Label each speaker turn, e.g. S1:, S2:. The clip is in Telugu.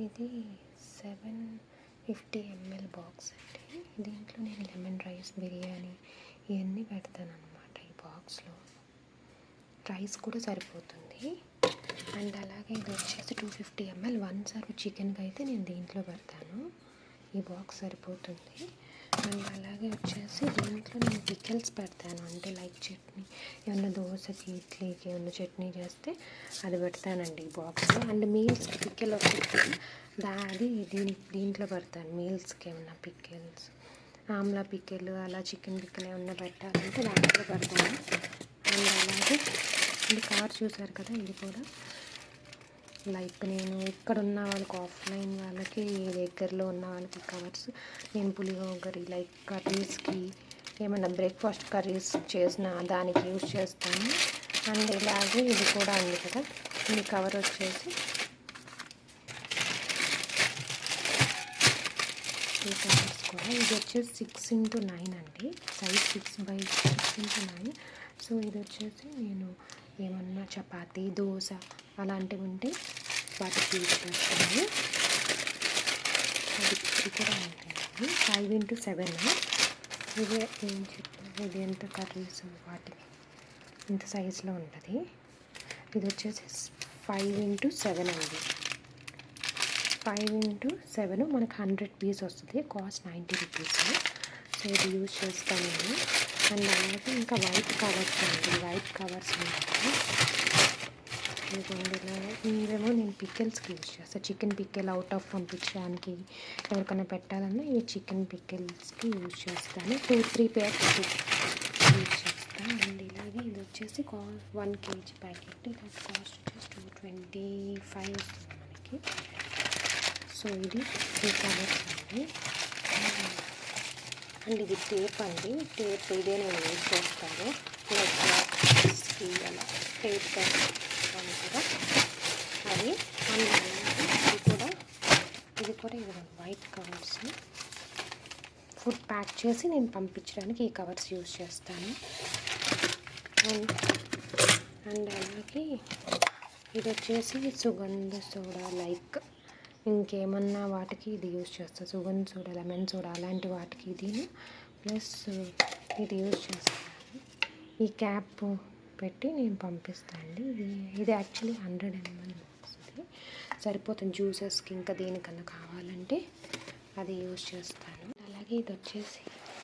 S1: ఇది 750 ml బాక్స్ అండి. దీంట్లో నేను లెమన్ రైస్, బిర్యానీ ఇవన్నీ పెడతాను అనమాట. ఈ బాక్స్లో రైస్ కూడా సరిపోతుంది. అండ్ అలాగే ఇది వచ్చేసి 250 ml 1 సర్వ్ చికెన్కి అయితే నేను దీంట్లో పెడతాను. ఈ బాక్స్ సరిపోతుంది. అండ్ అలాగే వచ్చేసి దీంట్లో నేను పికిల్స్ పెడతాను. అంటే లైక్ చట్నీ, ఏమన్నా దోశకి, ఇడ్లీకి ఏమన్నా చట్నీ చేస్తే అది పెడతానండి ఈ బాక్స్లో. అండ్ మీల్స్కి పికిల్ ఒకటి అది దీంట్లో పెడతాను. మీల్స్కి ఏమన్నా పికిల్స్, ఆమ్లా పికిల్, అలా చికెన్ పికిల్ ఏమన్నా పెట్టాలంటే దాంట్లో పెడతాను. అండ్ అలాగే ఇది కవర్ చూసారు కదా, ఇది కూడా లైక్ నేను ఇక్కడ ఉన్న వాళ్ళకి, ఆఫ్లైన్ వాళ్ళకి, దగ్గరలో ఉన్న వాళ్ళకి కవర్స్ నేను పులిహోర లైక్ కర్రీస్కి ఏమైనా బ్రేక్ఫాస్ట్ కర్రీస్ చేసిన దానికి యూజ్ చేస్తాను. అండ్ ఇలాగే ఇది కూడా ఉంది కదా, ఈ కవర్ వచ్చేసి ఈ కవర్స్ కూడా ఇది వచ్చేసి 6x9 అండి, సైజ్ 6x9. సో ఇది వచ్చేసి నేను ఏమన్నా చపాతీ, దోశ అలాంటివి ఉంటే వాటికి యూజ్ చేస్తాను. ఇది కూడా ఉంటుంది 5x7. ఇదే ఏం చెప్తాను, ఇది ఎంత కర్రీస్ వాటికి ఇంత సైజులో ఉంటుంది. ఇది వచ్చేసి 5x7 అండి. 5x7 మనకు 100 పీస్ వస్తుంది. Cost 90 rupees. సో ఇది యూజ్ చేస్తాను నేను. అండ్ అలాగే ఇంకా వైట్ కవర్స్ అండి, వైట్ కవర్స్ ఉంటాయి. ఇవేమో నేను పికిల్స్కి యూజ్ చేస్తాను. చికెన్ పికిల్ అవుట్ ఆఫ్ పంపించడానికి ఎవరికైనా పెట్టాలన్నా ఈ చికెన్ పికిల్స్కి యూజ్ చేస్తాను. 2-3 ప్యాకెట్స్ యూజ్ చేస్తాను. అండ్ ఇలాగే ఇది వచ్చేసి 1 kg ప్యాకెట్. ఇలా కాస్ట్ వచ్చేసి 225 వస్తుంది మనకి. సో ఇది 3 కవర్స్ అండి. అండ్ ఇది టేప్ అండి. టేప్ ఇదే నేను యూజ్ చేస్తాను. లైక్ అలా టేప్ కదా అది. అండ్ ఇది కూడా వైట్ కవర్స్ ఫుడ్ ప్యాక్ చేసి నేను పంపించడానికి ఈ కవర్స్ యూజ్ చేస్తాను. అండ్ అలాగే ఇది వచ్చేసి సుగంధ సోడా, లైక్ ఇంకేమన్నా వాటికి ఇది యూజ్ చేస్తాను. సుగంధ సోడా, లెమన్ సోడా అలాంటి వాటికి ఇది ప్లస్ ఇది యూజ్ చేస్తాను. ఈ క్యాప్ పెట్టి నేను పంపిస్తాను. ఇది యాక్చువల్లీ 100 ml వస్తుంది, సరిపోతుంది జ్యూసెస్కి. ఇంకా దేనికన్నా కావాలంటే అది యూజ్ చేస్తాను. అలాగే ఇది వచ్చేసి